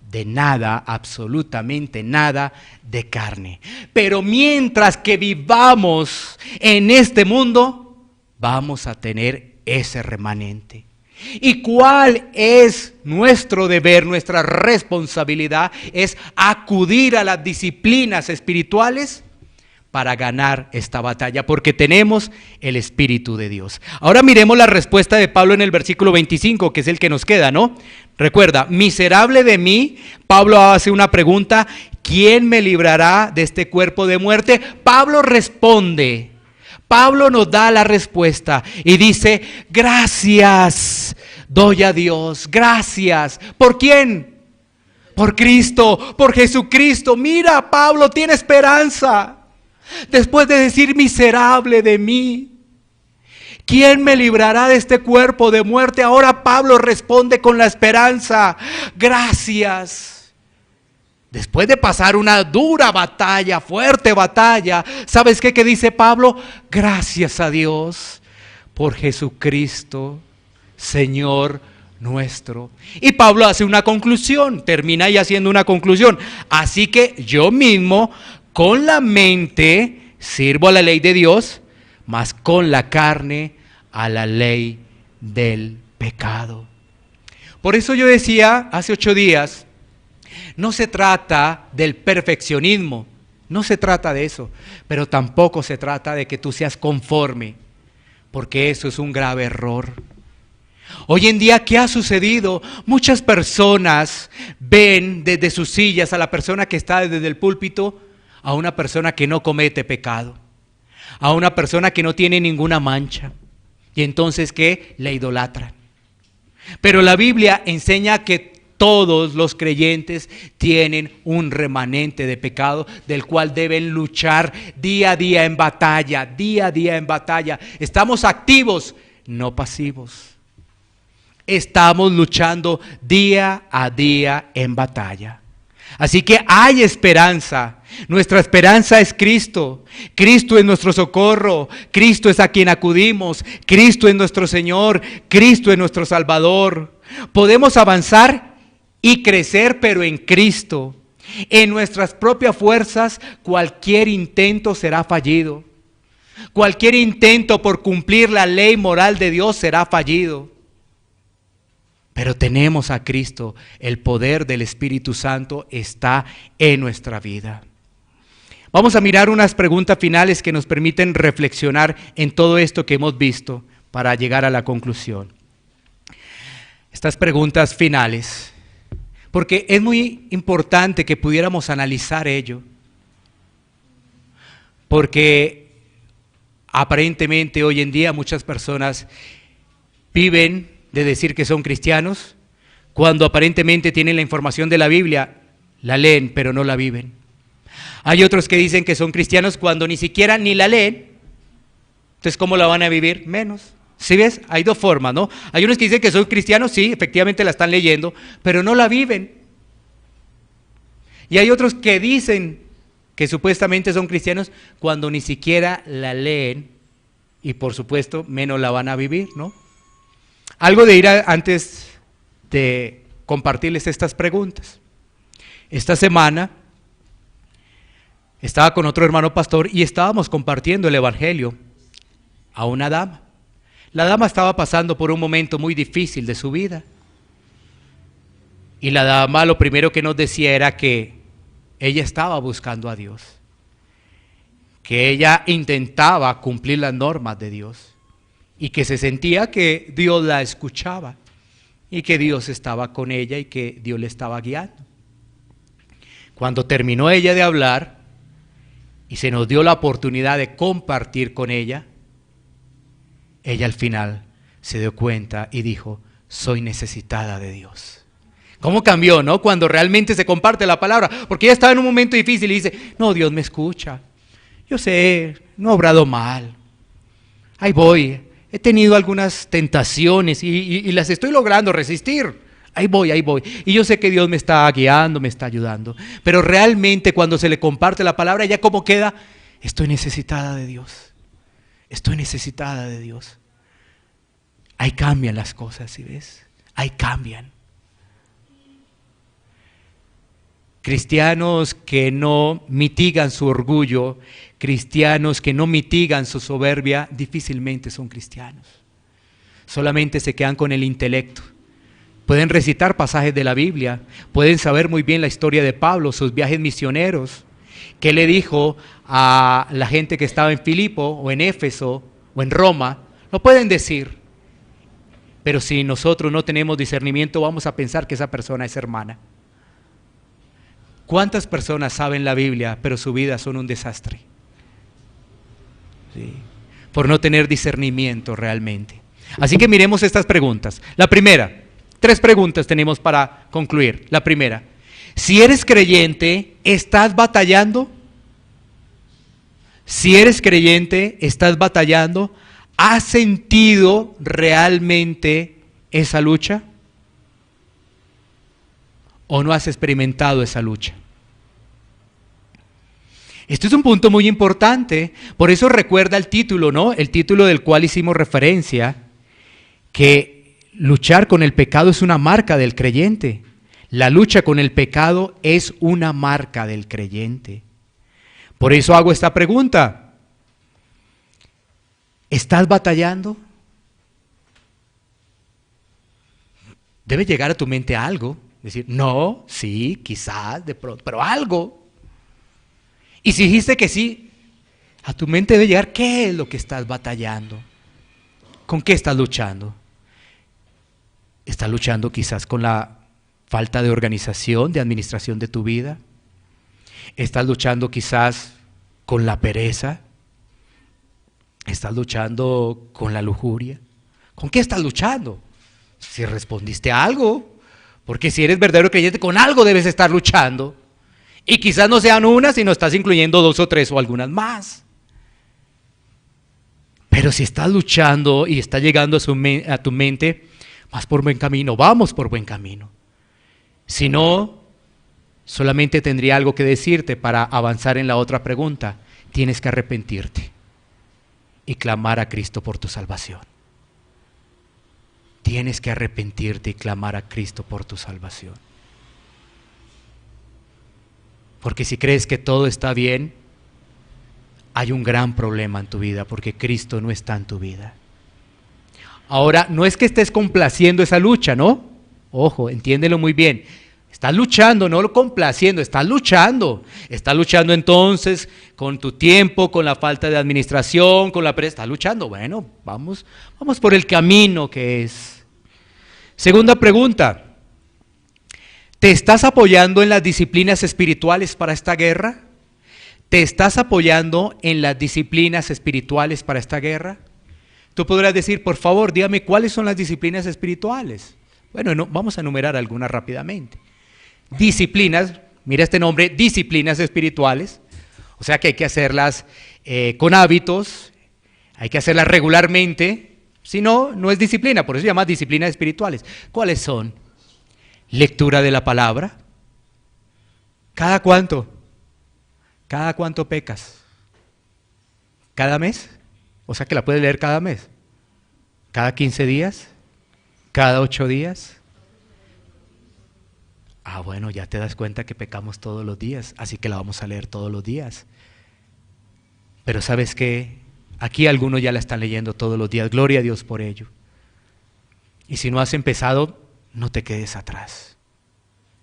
de nada, absolutamente nada de carne. Pero mientras que vivamos en este mundo, vamos a tener ese remanente. ¿Y cuál es nuestro deber, nuestra responsabilidad? Es acudir a las disciplinas espirituales para ganar esta batalla, porque tenemos el Espíritu de Dios. Ahora miremos la respuesta de Pablo en el versículo 25, que es el que nos queda, ¿no? Recuerda, miserable de mí, Pablo hace una pregunta, ¿quién me librará de este cuerpo de muerte? Pablo responde, Pablo nos da la respuesta y dice, gracias doy a Dios, gracias. ¿Por quién? Por Cristo, por Jesucristo. Mira, Pablo tiene esperanza. Después de decir miserable de mí, ¿quién me librará de este cuerpo de muerte? Ahora Pablo responde con la esperanza, gracias. Después de pasar una dura batalla, fuerte batalla, ¿sabes qué dice Pablo? Gracias a Dios por Jesucristo, Señor nuestro. Y Pablo hace una conclusión, termina ahí haciendo una conclusión. Así que yo mismo, con la mente, sirvo a la ley de Dios, mas con la carne a la ley del pecado. Por eso yo decía hace 8 días, no se trata del perfeccionismo, no se trata de eso, pero tampoco se trata de que tú seas conforme, porque eso es un grave error. Hoy en día, ¿qué ha sucedido? Muchas personas ven desde sus sillas a la persona que está desde el púlpito, a una persona que no comete pecado, a una persona que no tiene ninguna mancha, y entonces ¿qué? La idolatran. Pero la Biblia enseña que Todos los creyentes tienen un remanente de pecado del cual deben luchar día a día en batalla, día a día en batalla. Estamos activos, no pasivos. Estamos luchando día a día en batalla. Así que hay esperanza. Nuestra esperanza es Cristo. Cristo es nuestro socorro. Cristo es a quien acudimos. Cristo es nuestro Señor. Cristo es nuestro Salvador. Podemos avanzar y crecer, pero en Cristo. En nuestras propias fuerzas, cualquier intento será fallido. Cualquier intento por cumplir la ley moral de Dios será fallido. Pero tenemos a Cristo. El poder del Espíritu Santo está en nuestra vida. Vamos a mirar unas preguntas finales que nos permiten reflexionar en todo esto que hemos visto para llegar a la conclusión. Estas preguntas finales, porque es muy importante que pudiéramos analizar ello, porque aparentemente hoy en día muchas personas viven de decir que son cristianos, cuando aparentemente tienen la información de la Biblia, la leen pero no la viven. Hay otros que dicen que son cristianos cuando ni siquiera ni la leen, entonces ¿cómo la van a vivir? Menos. ¿Sí ves? Hay dos formas, ¿no? Hay unos que dicen que son cristianos, sí, efectivamente la están leyendo, pero no la viven. Y hay otros que dicen que supuestamente son cristianos cuando ni siquiera la leen y por supuesto menos la van a vivir, ¿no? Algo de ir antes de compartirles estas preguntas. Esta semana estaba con otro hermano pastor y estábamos compartiendo el evangelio a una dama. La dama estaba pasando por un momento muy difícil de su vida. Y la dama lo primero que nos decía era que ella estaba buscando a Dios, que ella intentaba cumplir las normas de Dios y que se sentía que Dios la escuchaba y que Dios estaba con ella y que Dios le estaba guiando. Cuando terminó ella de hablar y se nos dio la oportunidad de compartir con ella, ella al final se dio cuenta y dijo: soy necesitada de Dios. ¿Cómo cambió, no? Cuando realmente se comparte la palabra, porque ella estaba en un momento difícil y dice: no, Dios me escucha, yo sé, no he obrado mal, ahí voy, he tenido algunas tentaciones y las estoy logrando resistir, ahí voy, y yo sé que Dios me está guiando, me está ayudando, pero realmente cuando se le comparte la palabra, ella ¿cómo queda? Estoy necesitada de Dios. Estoy necesitada de Dios. Ahí cambian las cosas, ¿sí ves? Ahí cambian. Cristianos que no mitigan su orgullo, cristianos que no mitigan su soberbia, difícilmente son cristianos. Solamente se quedan con el intelecto. Pueden recitar pasajes de la Biblia, pueden saber muy bien la historia de Pablo, sus viajes misioneros. ¿Qué le dijo a la gente que estaba en Filipo o en Éfeso o en Roma? Lo pueden decir, pero si nosotros no tenemos discernimiento vamos a pensar que esa persona es hermana. ¿Cuántas personas saben la Biblia pero su vida son un desastre? Sí, por no tener discernimiento realmente. Así que miremos estas preguntas. La primera, 3 preguntas tenemos para concluir. La primera: si eres creyente, ¿estás batallando? Si eres creyente, ¿estás batallando? ¿Has sentido realmente esa lucha? ¿O no has experimentado esa lucha? Esto es un punto muy importante, por eso recuerda el título, ¿no? El título del cual hicimos referencia, que luchar con el pecado es una marca del creyente. La lucha con el pecado es una marca del creyente. Por eso hago esta pregunta: ¿estás batallando? Debe llegar a tu mente algo, decir, no, sí, quizás, de pronto, pero algo. Y si dijiste que sí, a tu mente debe llegar, ¿qué es lo que estás batallando? ¿Con qué estás luchando? ¿Estás luchando quizás con la falta de organización, de administración de tu vida? ¿Estás luchando quizás con la pereza? ¿Estás luchando con la lujuria? ¿Con qué estás luchando? Si respondiste algo, Porque si eres verdadero creyente, con algo debes estar luchando. Y quizás no sean unas, sino estás incluyendo 2 o 3 o algunas más. Pero si estás luchando y está llegando a tu mente, vas por buen camino, vamos por buen camino. Si no, solamente tendría algo que decirte para avanzar en la otra pregunta. Tienes que arrepentirte y clamar a Cristo por tu salvación. Tienes que arrepentirte y clamar a Cristo por tu salvación. Porque si crees que todo está bien, hay un gran problema en tu vida, porque Cristo no está en tu vida. Ahora, no es que estés complaciendo esa lucha, ¿no? Ojo, entiéndelo muy bien. Estás luchando, no complaciendo, estás luchando. Estás luchando entonces con tu tiempo, con la falta de administración, con la presa. Estás luchando. Bueno, vamos por el camino que es. Segunda pregunta. ¿Te estás apoyando en las disciplinas espirituales para esta guerra? ¿Te estás apoyando en las disciplinas espirituales para esta guerra? Tú podrás decir, por favor, dígame cuáles son las disciplinas espirituales. Bueno, no, vamos a enumerar algunas rápidamente. Disciplinas, mira este nombre, disciplinas espirituales. O sea que hay que hacerlas con hábitos, hay que hacerlas regularmente. Si no, no es disciplina, por eso se llama disciplinas espirituales. ¿Cuáles son? Lectura de la palabra. ¿Cada cuánto? ¿Cada cuánto pecas? ¿Cada mes? O sea que la puedes leer cada mes. ¿Cada 15 días? ¿Cada 8 días? Ah, bueno, ya te das cuenta que pecamos todos los días, así que la vamos a leer todos los días. Pero ¿sabes qué? Aquí algunos ya la están leyendo todos los días, gloria a Dios por ello. Y si no has empezado, no te quedes atrás.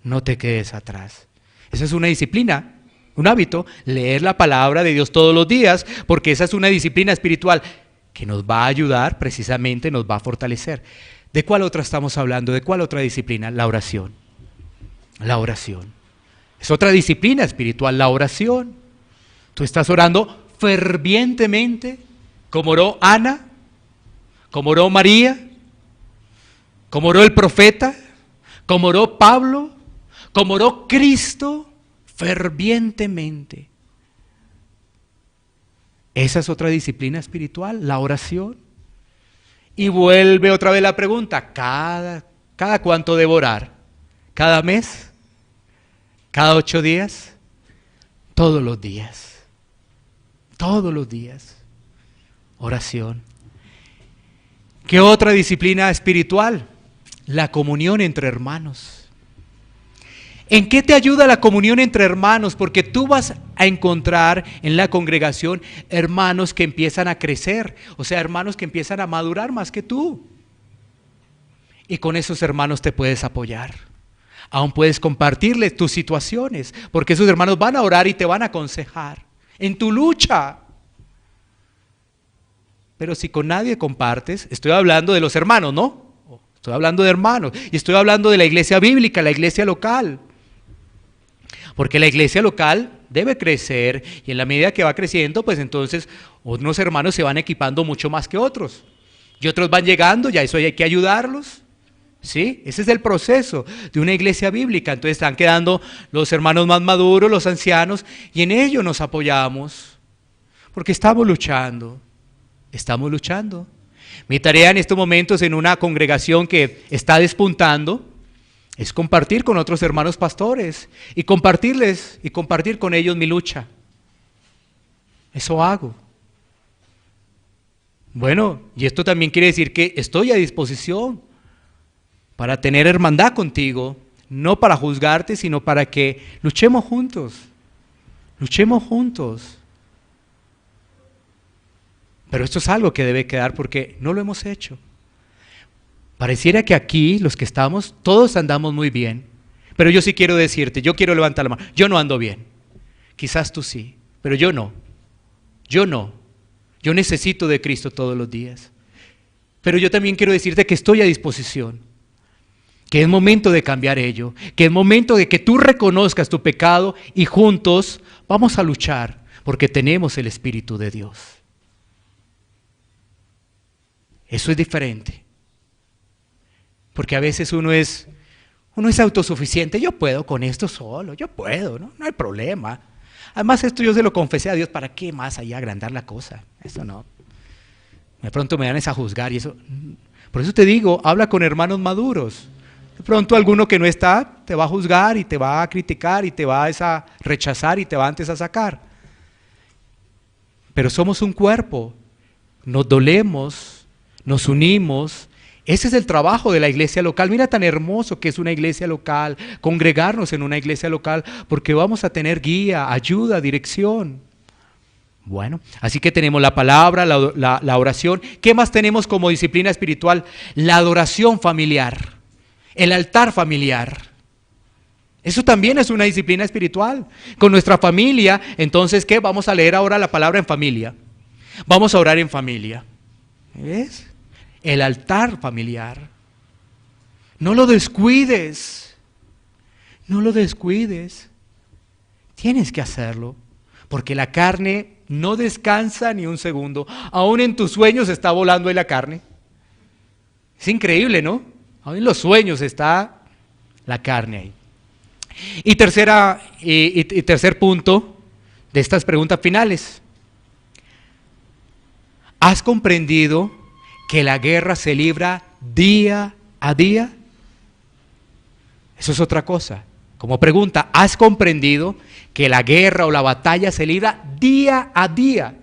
No te quedes atrás. Esa es una disciplina. Un hábito, leer la palabra de Dios todos los días, porque esa es una disciplina espiritual que nos va a ayudar, precisamente nos va a fortalecer. ¿De cuál otra estamos hablando? ¿De cuál otra disciplina? La oración. La oración. Es otra disciplina espiritual, la oración. Tú estás orando fervientemente, como oró Ana, como oró María, como oró el profeta, como oró Pablo, como oró Cristo. Fervientemente. Esa es otra disciplina espiritual, la oración. Y vuelve otra vez la pregunta, ¿cada cuánto debo orar? ¿Cada mes? ¿Cada 8 días? Todos los días. Todos los días. Oración. ¿Qué otra disciplina espiritual? La comunión entre hermanos. ¿En qué te ayuda la comunión entre hermanos? Porque tú vas a encontrar en la congregación hermanos que empiezan a crecer, o sea, hermanos que empiezan a madurar más que tú. Y con esos hermanos te puedes apoyar. Aún puedes compartirles tus situaciones, porque esos hermanos van a orar y te van a aconsejar en tu lucha. Pero si con nadie compartes, estoy hablando de los hermanos, ¿no? Estoy hablando de hermanos y estoy hablando de la iglesia bíblica, la iglesia local. Porque la iglesia local debe crecer y en la medida que va creciendo, pues entonces unos hermanos se van equipando mucho más que otros. Y otros van llegando, ya eso hay que ayudarlos. ¿Sí? Ese es el proceso de una iglesia bíblica. Entonces están quedando los hermanos más maduros, los ancianos, y en ello nos apoyamos. Porque estamos luchando. Estamos luchando. Mi tarea en estos momentos en una congregación que está despuntando es compartir con otros hermanos pastores y compartirles y compartir con ellos mi lucha. Eso hago. Bueno, y esto también quiere decir que estoy a disposición para tener hermandad contigo, no para juzgarte, sino para que luchemos juntos. Luchemos juntos. Pero esto es algo que debe quedar porque no lo hemos hecho. Pareciera que aquí, los que estamos, todos andamos muy bien. Pero yo sí quiero decirte, yo quiero levantar la mano. Yo no ando bien. Quizás tú sí, pero yo no. Yo no. Yo necesito de Cristo todos los días. Pero yo también quiero decirte que estoy a disposición. Que es momento de cambiar ello. Que es momento de que tú reconozcas tu pecado y juntos vamos a luchar porque tenemos el Espíritu de Dios. Eso es diferente. Porque a veces uno es Uno es autosuficiente, yo puedo con esto solo, yo puedo, no hay problema. Además esto yo se lo confesé a Dios, ¿para qué más ahí agrandar la cosa? Eso no. De pronto me dan a juzgar y eso. Por eso te digo, habla con hermanos maduros. De pronto alguno que no está te va a juzgar y te va a criticar y te va a rechazar y te va antes a sacar. Pero somos un cuerpo, nos dolemos, nos unimos. Ese es el trabajo de la iglesia local. Mira tan hermoso que es una iglesia local, congregarnos en una iglesia local, porque vamos a tener guía, ayuda, dirección. Bueno, así que tenemos la palabra, la oración. ¿Qué más tenemos como disciplina espiritual? La adoración familiar, el altar familiar. Eso también es una disciplina espiritual. Con nuestra familia, entonces, ¿qué? Vamos a leer ahora la palabra en familia. Vamos a orar en familia. ¿Ves? El altar familiar. No lo descuides. No lo descuides. Tienes que hacerlo. Porque la carne no descansa ni un segundo. Aún en tus sueños está volando ahí la carne. Es increíble, ¿no? Aún en los sueños está la carne ahí. Y tercer punto de estas preguntas finales. ¿Has comprendido que la guerra se libra día a día? Eso es otra cosa. Como pregunta, ¿has comprendido que la guerra o la batalla se libra día a día?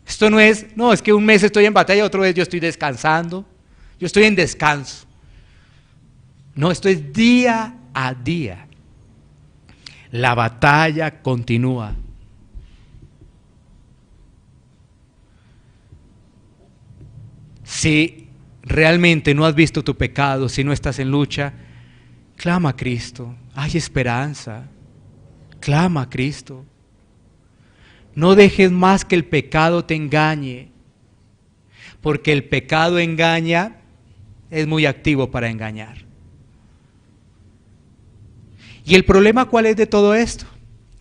Esto no es que un mes estoy en batalla, otro mes yo estoy descansando. Yo estoy en descanso. No, esto es día a día. La batalla continúa. Si realmente no has visto tu pecado, si no estás en lucha, clama a Cristo. Hay esperanza. Clama a Cristo. No dejes más que el pecado te engañe, porque el pecado engaña, es muy activo para engañar. ¿Y el problema cuál es de todo esto?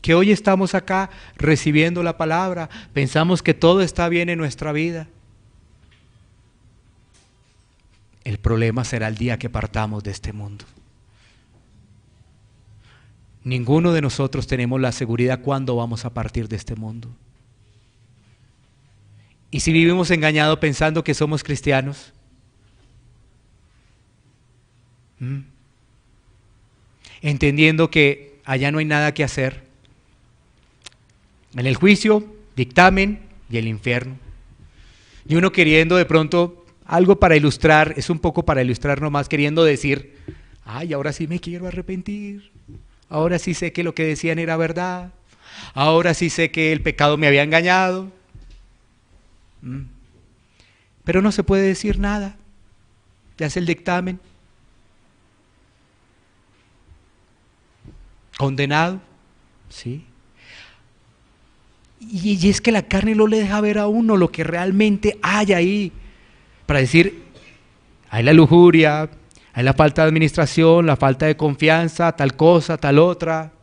Que hoy estamos acá recibiendo la palabra, pensamos que todo está bien en nuestra vida. El problema será el día que partamos de este mundo. Ninguno de nosotros tenemos la seguridad cuándo vamos a partir de este mundo. Y si vivimos engañados pensando que somos cristianos, entendiendo que allá no hay nada que hacer, en el juicio, dictamen y el infierno. Y uno queriendo de pronto algo para ilustrar, es un poco para ilustrar nomás, queriendo decir, ay, ahora sí me quiero arrepentir, ahora sí sé que lo que decían era verdad, ahora sí sé que el pecado me había engañado. Pero no se puede decir nada, ya hace el dictamen. Condenado, ¿sí? Y es que la carne no le deja ver a uno lo que realmente hay ahí, para decir, hay la lujuria, hay la falta de administración, la falta de confianza, tal cosa, tal otra.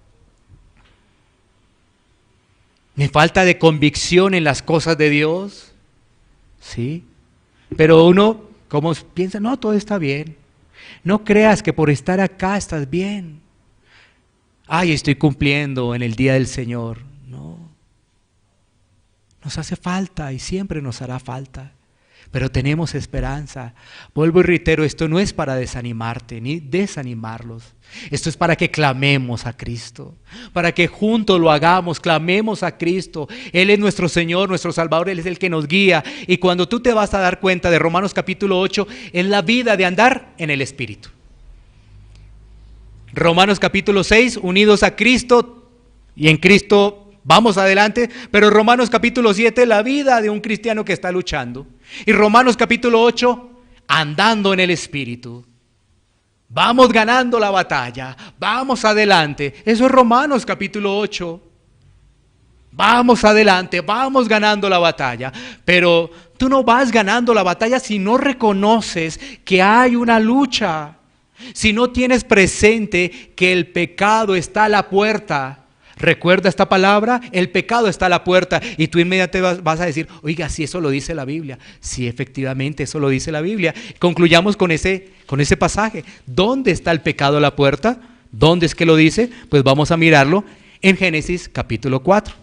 Me falta de convicción en las cosas de Dios, ¿sí? Pero uno, como piensa, no, todo está bien. No creas que por estar acá estás bien. Ay, estoy cumpliendo en el día del Señor. No. Nos hace falta y siempre nos hará falta. Pero tenemos esperanza. Vuelvo y reitero, esto no es para desanimarte ni desanimarlos. Esto es para que clamemos a Cristo. Para que juntos lo hagamos, clamemos a Cristo. Él es nuestro Señor, nuestro Salvador, Él es el que nos guía. Y cuando tú te vas a dar cuenta de Romanos capítulo 8, es la vida de andar en el Espíritu. Romanos capítulo 6, unidos a Cristo y en Cristo vamos adelante, pero Romanos capítulo 7, la vida de un cristiano que está luchando. Y Romanos capítulo 8, andando en el Espíritu. Vamos ganando la batalla, vamos adelante. Eso es Romanos capítulo 8. Vamos adelante, vamos ganando la batalla. Pero tú no vas ganando la batalla si no reconoces que hay una lucha. Si no tienes presente que el pecado está a la puerta, Recuerda esta palabra, el pecado está a la puerta, y tú inmediatamente vas a decir, oiga, si eso lo dice la Biblia. Sí, efectivamente, eso lo dice la Biblia. Concluyamos con ese pasaje. ¿Dónde está el pecado a la puerta? ¿Dónde es que lo dice? Pues vamos a mirarlo en Génesis capítulo 4.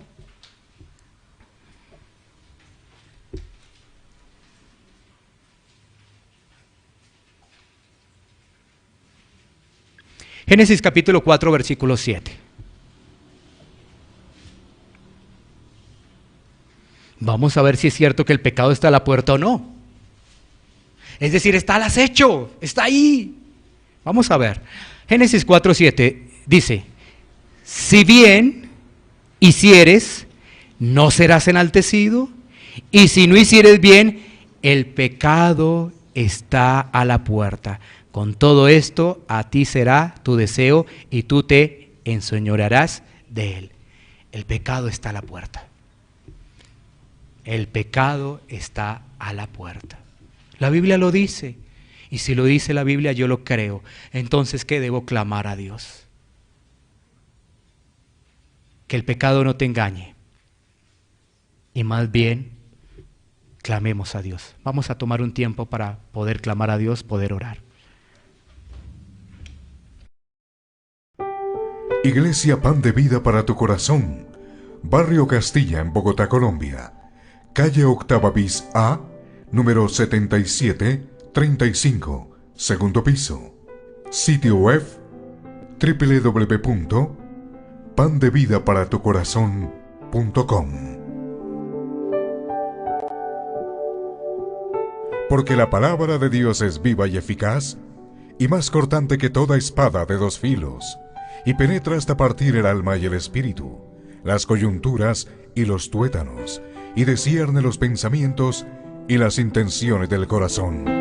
Génesis capítulo 4, versículo 7. Vamos a ver si es cierto que el pecado está a la puerta o no. Es decir, está al acecho, está ahí. Vamos a ver. Génesis 4, 7 dice, si bien hicieres, no serás enaltecido, y si no hicieres bien, el pecado está a la puerta. Con todo esto, a ti será tu deseo y tú te enseñorearás de él. El pecado está a la puerta. El pecado está a la puerta. La Biblia lo dice. Y si lo dice la Biblia, yo lo creo. Entonces, ¿qué debo clamar a Dios? Que el pecado no te engañe. Y más bien, clamemos a Dios. Vamos a tomar un tiempo para poder clamar a Dios, poder orar. Iglesia Pan de Vida para tu Corazón, Barrio Castilla, en Bogotá, Colombia. Calle Octava bis A, número 7735, segundo piso. Sitio web www.pandevidaparatucorazon.com. Porque la palabra de Dios es viva y eficaz, y más cortante que toda espada de dos filos, y penetra hasta partir el alma y el espíritu, las coyunturas y los tuétanos, y discierne los pensamientos y las intenciones del corazón.